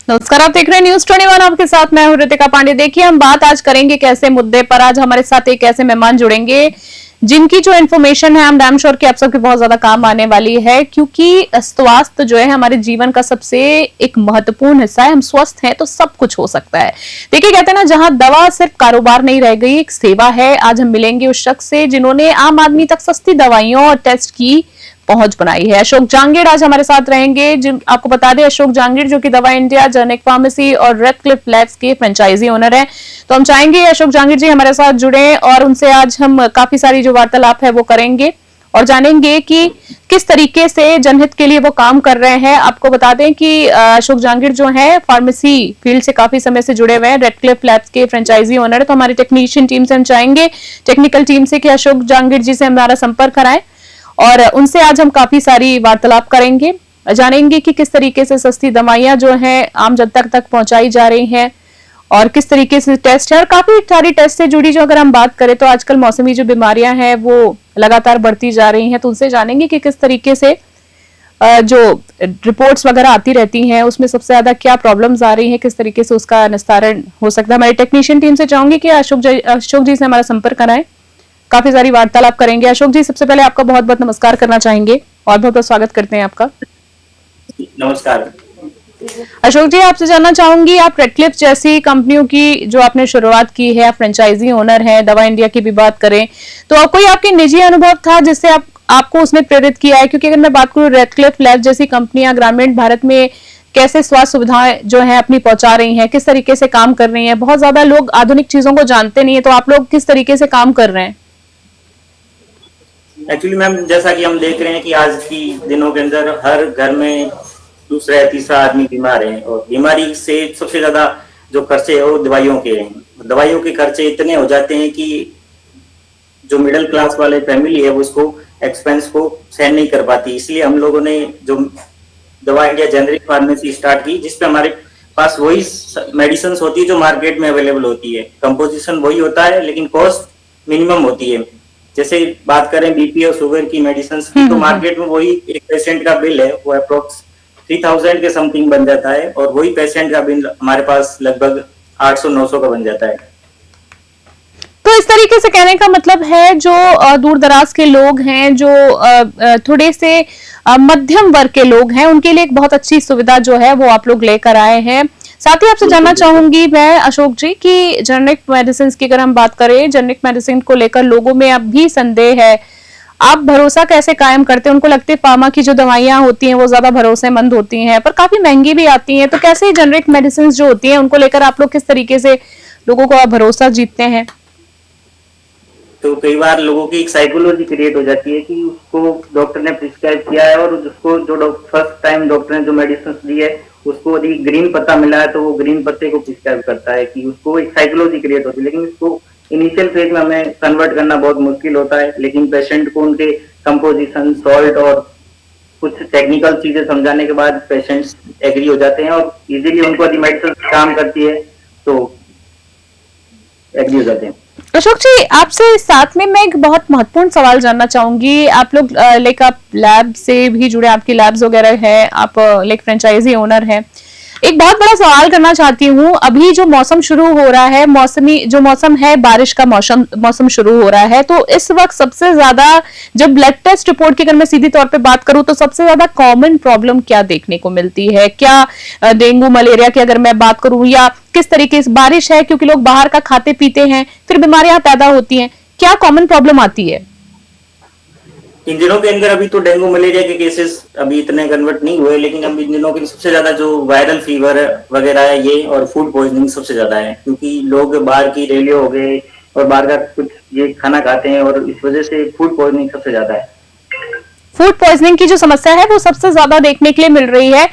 नमस्कार, आप देख रहे हैं न्यूज 21। आपके साथ मैं हूं रितिका पांडे। देखिए, हम बात आज करेंगे कैसे मुद्दे पर। आज हमारे साथ एक ऐसे मेहमान जुड़ेंगे जिनकी जो इन्फॉर्मेशन है हम डैम श्योर कि आप सबके बहुत ज्यादा काम आने वाली है, क्योंकि स्वास्थ्य जो है हमारे जीवन का सबसे एक महत्वपूर्ण हिस्सा है। हम स्वस्थ हैं तो सब कुछ हो सकता है। देखिए, कहते हैं ना, जहां दवा सिर्फ कारोबार नहीं रह गई, एक सेवा है। आज हम मिलेंगे उस शख्स से जिन्होंने आम आदमी तक सस्ती दवाइयों और टेस्ट की पहुंच बनाई है। अशोक जहांगीर आज हमारे साथ रहेंगे। जिन आपको बता दें, अशोक जहांगीर जो कि दवा इंडिया, जर्निक फार्मेसी और रेडक्लिफ लैब्स के फ्रेंचाइजी ओनर हैं। तो हम चाहेंगे अशोक जहांगीर जी हमारे साथ जुड़े और उनसे आज हम काफी सारी जो वार्तालाप है वो करेंगे और जानेंगे कि किस तरीके से जनहित के लिए वो काम कर रहे हैं। आपको बता दें कि अशोक जहांगीर जो है फार्मेसी फील्ड से काफी समय से जुड़े हुए हैं, रेडक्लिफ लैब्स के फ्रेंचाइजी ओनर है। तो हमारी टेक्नीशियन टीम से हम चाहेंगे, टेक्निकल टीम से, कि अशोक जहांगीर जी से हमारा संपर्क कराएं और उनसे आज हम काफी सारी वार्तालाप करेंगे, जानेंगे कि किस तरीके से सस्ती दवाइयां जो हैं आम जनता तक पहुंचाई जा रही हैं और किस तरीके से टेस्ट है। और काफी सारी टेस्ट से जुड़ी जो अगर हम बात करें तो आजकल मौसमी जो बीमारियां हैं वो लगातार बढ़ती जा रही हैं। तो उनसे जानेंगे कि किस तरीके से जो रिपोर्ट्स वगैरह आती रहती हैं उसमें सबसे ज्यादा क्या प्रॉब्लम्स आ रही हैं, किस तरीके से उसका निस्तारण हो सकता है। हमारी टेक्नीशियन टीम से चाहूंगी कि अशोक जी से हमारा संपर्क कराएं, काफी सारी वार्तालाप करेंगे। अशोक जी, सबसे पहले आपका बहुत बहुत नमस्कार करना चाहेंगे और बहुत बहुत स्वागत करते हैं आपका। नमस्कार। अशोक जी, आपसे जानना चाहूंगी, आप रेडक्लिफ जैसी कंपनियों की जो आपने शुरुआत की है, आप फ्रेंचाइजी ओनर हैं, दवा इंडिया की भी बात करें तो कोई आपके निजी अनुभव था जिससे आपको उसने प्रेरित किया है? क्योंकि अगर मैं बात करूं, रेडक्लिफ लैब जैसी कंपनियां ग्रामीण भारत में कैसे स्वास्थ्य सुविधाएं जो है अपनी पहुंचा रही हैं, किस तरीके से काम कर रही हैं। बहुत ज्यादा लोग आधुनिक चीजों को जानते नहीं है, तो आप लोग किस तरीके से काम कर रहे हैं? एक्चुअली मैम, जैसा कि हम देख रहे हैं कि आज की दिनों के अंदर हर घर में दूसरा या तीसरा आदमी बीमार है और बीमारी से सबसे ज्यादा जो खर्चे है वो दवाइयों के हैं। दवाइयों के खर्चे इतने हो जाते हैं कि जो मिडिल क्लास वाले फैमिली है वो उसको एक्सपेंस को सहन नहीं कर पाती। इसलिए हम लोगों ने जो दवा इंडिया जेनेरिक फार्मेसी स्टार्ट की, जिसपे हमारे पास वही मेडिसिन होती है जो मार्केट में अवेलेबल होती है। कंपोजिशन वही होता है लेकिन कॉस्ट मिनिमम होती है। जैसे बात करें बीपी और शुगर की मेडिसिन की, तो मार्केट में वही एक पेशेंट का बिल है वो अप्रोक्स 3000 के समथिंग बन जाता है और वही पेशेंट का बिल हमारे पास लगभग 800-900 का बन जाता है। तो इस तरीके से कहने का मतलब है जो दूर दराज के लोग हैं, जो थोड़े से मध्यम वर्ग के लोग हैं, उनके लिए एक बहुत अच्छी सुविधा जो है वो आप लोग लेकर आए हैं। साथ ही आपसे जानना चाहूंगी मैं अशोक जी कि जेनेरिक मेडिसिन की अगर हम बात करें, जेनेरिक मेडिसिन को लेकर लोगों में अब भी संदेह है। आप भरोसा कैसे कायम करते हैं? उनको लगता है फार्मा की जो दवाइयां होती हैं वो ज्यादा भरोसेमंद होती हैं पर काफी महंगी भी आती हैं। तो कैसे जेनेरिक मेडिसिन जो होती हैं उनको लेकर आप लोग किस तरीके से लोगों को भरोसा जीतते हैं? तो कई बार लोगों की एक साइकोलॉजी क्रिएट हो जाती है कि उसको डॉक्टर ने प्रिस्क्राइब किया है और उसको जो फर्स्ट टाइम डॉक्टर ने जो मेडिसिन दी है उसको यदि ग्रीन पत्ता मिला है तो वो ग्रीन पत्ते को प्रिस्क्राइब करता है, कि उसको एक साइकोलॉजी क्रिएट होती है। लेकिन इसको इनिशियल फेज में हमें कन्वर्ट करना बहुत मुश्किल होता है, लेकिन पेशेंट को उनके कंपोजिशन, सॉल्ट और कुछ टेक्निकल चीजें समझाने के बाद पेशेंट्स एग्री हो जाते हैं और इजीली उनको यदि मेडिसिन काम करती है तो एग्री हो जाते हैं। अशोक जी, आपसे साथ में मैं एक बहुत महत्वपूर्ण सवाल जानना चाहूंगी। आप लोग लाइक आप लैब से भी जुड़े, आपकी लैब्स वगैरह है, आप लाइक फ्रेंचाइजी ओनर हैं। एक बहुत बड़ा सवाल करना चाहती हूँ, अभी जो मौसम शुरू हो रहा है, मौसमी जो मौसम है, बारिश का मौसम शुरू हो रहा है, तो इस वक्त सबसे ज्यादा जब ब्लड टेस्ट रिपोर्ट की अगर मैं सीधी तौर पे बात करूं तो सबसे ज्यादा कॉमन प्रॉब्लम क्या देखने को मिलती है? क्या डेंगू मलेरिया की अगर मैं बात करूं, या किस तरीके से बारिश है क्योंकि लोग बाहर का खाते पीते हैं फिर बीमारियां पैदा होती हैं, क्या कॉमन प्रॉब्लम आती है? इन दिनों के अंदर अभी तो डेंगू मलेरिया के केसेस अभी इतने कन्वर्ट नहीं हुए, लेकिन अभी इन दिनों के सबसे ज्यादा जो वायरल फीवर वगैरह है ये, और फूड पॉइजनिंग सबसे ज्यादा है, क्योंकि लोग बाहर की रेलियो हो गए और बाहर का कुछ ये खाना खाते हैं और इस वजह से फूड पॉइजनिंग सबसे ज्यादा है। फूड पॉइजनिंग की जो समस्या है वो सबसे ज्यादा देखने के लिए मिल रही है।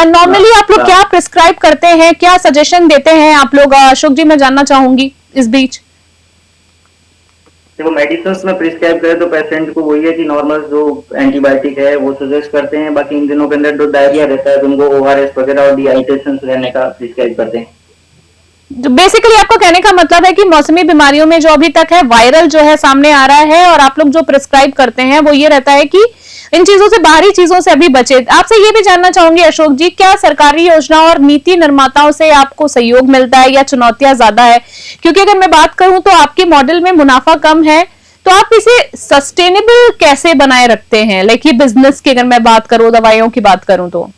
नॉर्मली आप लोग क्या प्रिस्क्राइब करते हैं, क्या सजेशन देते हैं आप लोग? अशोक जी, मैं जानना चाहूंगी इस बीच। देखो, मेडिसिन में प्रिस्क्राइब करें तो पेशेंट को वही है कि नॉर्मल जो एंटीबायोटिक है वो सजेस्ट करते हैं। बाकी इन दिनों के अंदर जो डायरिया रहता है तो उनको ORS वगैरह और डिहाइड्रेशन रहने का प्रिस्क्राइब करते हैं। बेसिकली आपका कहने का मतलब है कि मौसमी बीमारियों में जो अभी तक है वायरल जो है सामने आ रहा है, और आप लोग जो प्रिस्क्राइब करते हैं वो ये रहता है कि इन चीजों से, बाहरी चीजों से अभी बचे। आपसे ये भी जानना चाहूंगी अशोक जी, क्या सरकारी योजना और नीति निर्माताओं से आपको सहयोग मिलता है या चुनौतियां ज्यादा है? क्योंकि अगर मैं बात करूं तो आपके मॉडल में मुनाफा कम है, तो आप इसे सस्टेनेबल कैसे बनाए रखते हैं? लाइक ये बिजनेस की अगर मैं बात करूं, दवाइयों की बात करूं तो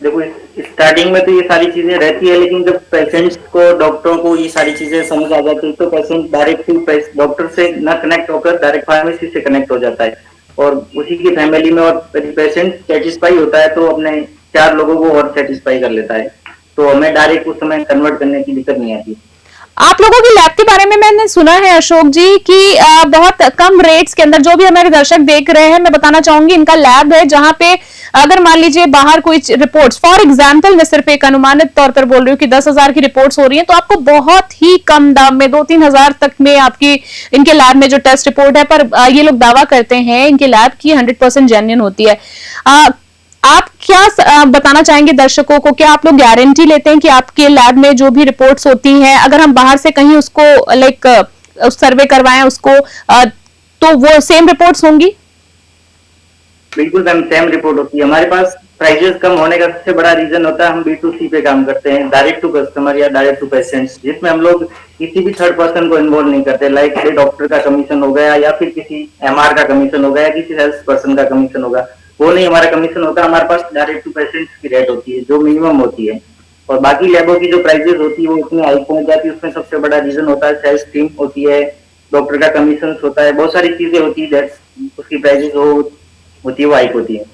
देखो, स्टार्टिंग में तो ये सारी चीजें रहती है, लेकिन जब पेशेंट्स को, डॉक्टरों को ये सारी चीजें समझ आ जाती है तो पेशेंट डायरेक्ट टू डॉक्टर से न कनेक्ट होकर डायरेक्ट फार्मेसी से कनेक्ट हो जाता है, और उसी की फैमिली में, और पेशेंट सेटिस्फाई होता है तो अपने 4 लोगों को और सेटिस्फाई कर लेता है, तो हमें डायरेक्ट उस समय कन्वर्ट करने की दिक्कत नहीं आती। आप लोगों की लैब के बारे में मैंने सुना है अशोक जी कि बहुत कम रेट्स के अंदर, जो भी हमारे दर्शक देख रहे हैं, मैं बताना चाहूंगी इनका लैब है जहां पे अगर मान लीजिए बाहर कोई रिपोर्ट्स, फॉर एग्जांपल मैं सिर्फ एक अनुमानित तौर पर बोल रही हूँ कि 10,000 की रिपोर्ट्स हो रही हैं, तो आपको बहुत ही कम दाम में 2-3 हजार तक में आपकी इनके लैब में जो टेस्ट रिपोर्ट है, पर ये लोग दावा करते हैं इनके लैब की 100% जेन्युइन होती है। आप क्या बताना चाहेंगे दर्शकों को? क्या आप लोग गारंटी लेते हैं कि आपके लैब में जो भी रिपोर्ट्स होती हैं, अगर हम बाहर से कहीं उसको लाइक सर्वे करवाएं उसको, तो वो सेम रिपोर्ट्स होंगी? बिल्कुल मैम, सेम रिपोर्ट होती है। हमारे पास प्राइजेस कम होने का सबसे बड़ा रीजन होता है, हम B2C पे काम करते हैं, डायरेक्ट टू कस्टमर या डायरेक्ट टू पेशेंट्स, जिसमें हम लोग किसी भी थर्ड पर्सन को इन्वॉल्व नहीं करते, लाइक से डॉक्टर का कमीशन हो गया या फिर किसी MR का कमीशन हो गया, किसी हेल्थ पर्सन का कमीशन होगा, वो नहीं हमारा कमीशन होता। हमारे पास डायरेक्ट टू पेशेंट्स की रेट होती है जो मिनिमम होती है, और बाकी लैबों की जो प्राइजेस होती है वो इतनी हाई पहुंच जाती है। उसमें सबसे बड़ा रीजन होता है सेल्स टीम होती है, डॉक्टर का कमीशन होता है, बहुत सारी चीजें होती है, उसकी प्राइजेस होती है वो हाई होती है।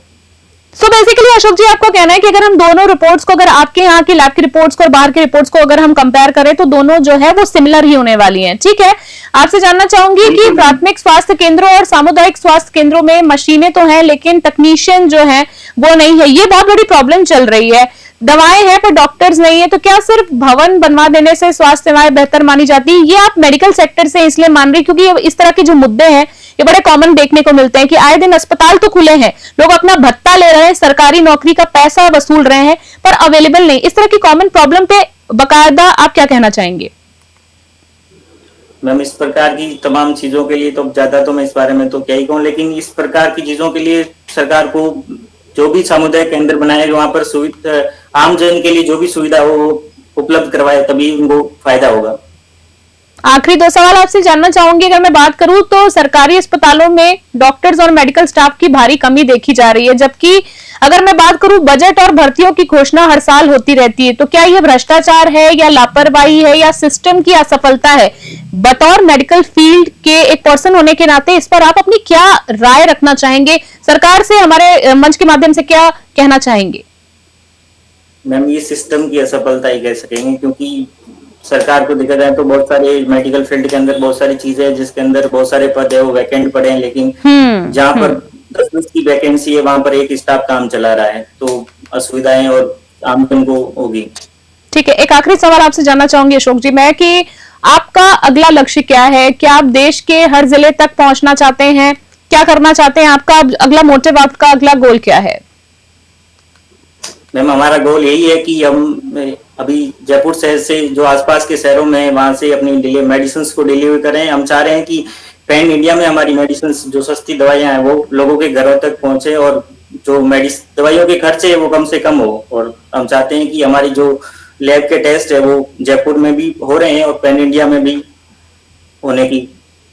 सो बेसिकली अशोक जी, आपको कहना है कि अगर हम दोनों रिपोर्ट्स को, अगर आपके यहाँ की लैब की रिपोर्ट्स को और बाहर की रिपोर्ट्स को अगर हम कंपेयर करें तो दोनों जो है वो सिमिलर ही होने वाली हैं। ठीक है, आपसे जानना चाहूंगी कि प्राथमिक स्वास्थ्य केंद्रों और सामुदायिक स्वास्थ्य केंद्रों में मशीनें तो हैं लेकिन टेक्नीशियन जो है वो नहीं है, ये बहुत बड़ी प्रॉब्लम चल रही है। दवाएं हैं पर डॉक्टर्स नहीं है, तो क्या सिर्फ भवन बनवा देने से स्वास्थ्य सेवाएं बेहतर मानी जाती है? ये आप मेडिकल सेक्टर से इसलिए मान रही क्योंकि इस तरह के जो मुद्दे हैं ये बड़े कॉमन देखने को मिलते हैं कि आए दिन अस्पताल तो खुले हैं, लोग अपना भत्ता ले रहे हैं, सरकारी नौकरी का पैसा वसूल रहे हैं, पर अवेलेबल नहीं। इस तरह की कॉमन प्रॉब्लम पे बाकायदा आप क्या कहना चाहेंगे? मैम, इस प्रकार की तमाम चीजों के लिए तो ज्यादा तो मैं इस बारे में तो क्या ही कहूँ, लेकिन इस प्रकार की चीजों के लिए सरकार को जो भी सामुदायिक केंद्र बनाए, वहां पर सुविधा आम जन के लिए जो भी सुविधा हो उपलब्ध करवाए, तभी उनको फायदा होगा। आखिरी 2 सवाल आपसे जानना चाहूंगी। अगर मैं बात करूं तो सरकारी अस्पतालों में डॉक्टर्स और मेडिकल स्टाफ की भारी कमी देखी जा रही है, जबकि अगर मैं बात करूं बजट और भर्तियों की घोषणा हर साल होती रहती है, तो क्या यह भ्रष्टाचार है या लापरवाही है या सिस्टम की असफलता है? बतौर मेडिकल फील्ड के एक पर्सन होने के नाते इस पर आप अपनी क्या राय रखना चाहेंगे? सरकार से हमारे मंच के माध्यम से क्या कहना चाहेंगे? मैम, ये सिस्टम की असफलता ही कह सकेंगे, क्योंकि सरकार को देखा जाए तो बहुत सारे मेडिकल फील्ड के अंदर बहुत सारी चीजें हैं जिसके अंदर बहुत सारे पद है वो वैकेंट पड़े हैं, लेकिन जहां पर 10 की वैकेंसी है वहां पर एक स्टाफ काम चला रहा है, तो असुविधाएं और आमजन को होगी। ठीक है, एक आखिरी सवाल आपसे जानना चाहूंगी अशोक जी मैं कि आपका अगला लक्ष्य क्या है? क्या आप देश के हर जिले तक पहुंचना चाहते हैं? क्या करना चाहते हैं? आपका अगला मोटिव, आपका अगला गोल क्या है? मैम, हमारा गोल यही है कि हम अभी जयपुर शहर से जो आसपास के शहरों में वहां से अपनी मेडिसिन को डिलीवर करें। हम चाह रहे हैं कि पैन इंडिया में हमारी मेडिसिन जो सस्ती दवाइयां हैं वो लोगों के घरों तक पहुंचे, और जो दवाइयों के खर्चे है वो कम से कम हो, और हम चाहते हैं कि हमारी जो लैब के टेस्ट है वो जयपुर में भी हो रहे हैं और पैन इंडिया में भी होने की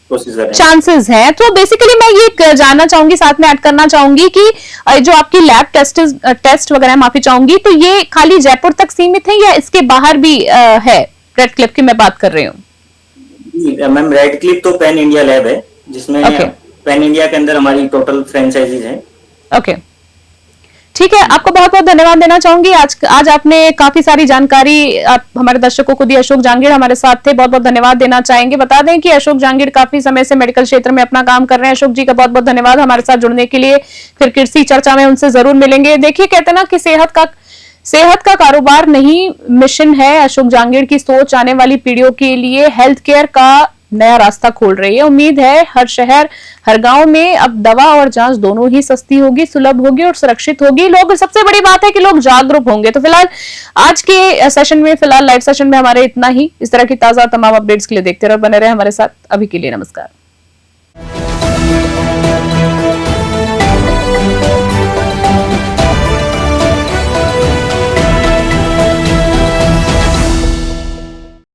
कोशिश कर रहे हैं, चांसेस है। तो बेसिकली मैं ये जानना चाहूंगी, साथ में ऐड करना चाहूंगी कि जो आपकी लैब टेस्ट वगैरह, माफी चाहूंगी, तो ये खाली जयपुर तक सीमित है या इसके बाहर भी है? रेड क्लिफ की मैं बात कर रही हूँ। मैम, रेड क्लिफ तो पैन इंडिया लैब है जिसमें पैन इंडिया के अंदर हमारी टोटल फ्रेंचाइजीज हैं। ओके, ठीक है, आपको बहुत बहुत धन्यवाद देना चाहूंगी। आज आपने काफी सारी जानकारी आप हमारे दर्शकों को दी। अशोक जहांगीर हमारे साथ थे, बहुत बहुत धन्यवाद देना चाहेंगे। बता दें कि अशोक जहांगीर काफी समय से मेडिकल क्षेत्र में अपना काम कर रहे हैं। अशोक जी का बहुत बहुत धन्यवाद हमारे साथ जुड़ने के लिए। फिर किसी चर्चा में उनसे जरूर मिलेंगे। देखिए, कहते ना कि सेहत का कारोबार नहीं, मिशन है अशोक जहांगीर की सोच आने वाली पीढ़ियों के लिए हेल्थ केयर का नया रास्ता खोल रही है। उम्मीद है हर शहर हर गांव में अब दवा और जांच दोनों ही सस्ती होगी, सुलभ होगी और सुरक्षित होगी। लोग, सबसे बड़ी बात है कि लोग जागरूक होंगे। तो फिलहाल आज के सेशन में, फिलहाल लाइव सेशन में हमारे इतना ही। इस तरह की ताजा तमाम अपडेट्स के लिए देखते रहो, बने रहे हमारे साथ। अभी के लिए नमस्कार।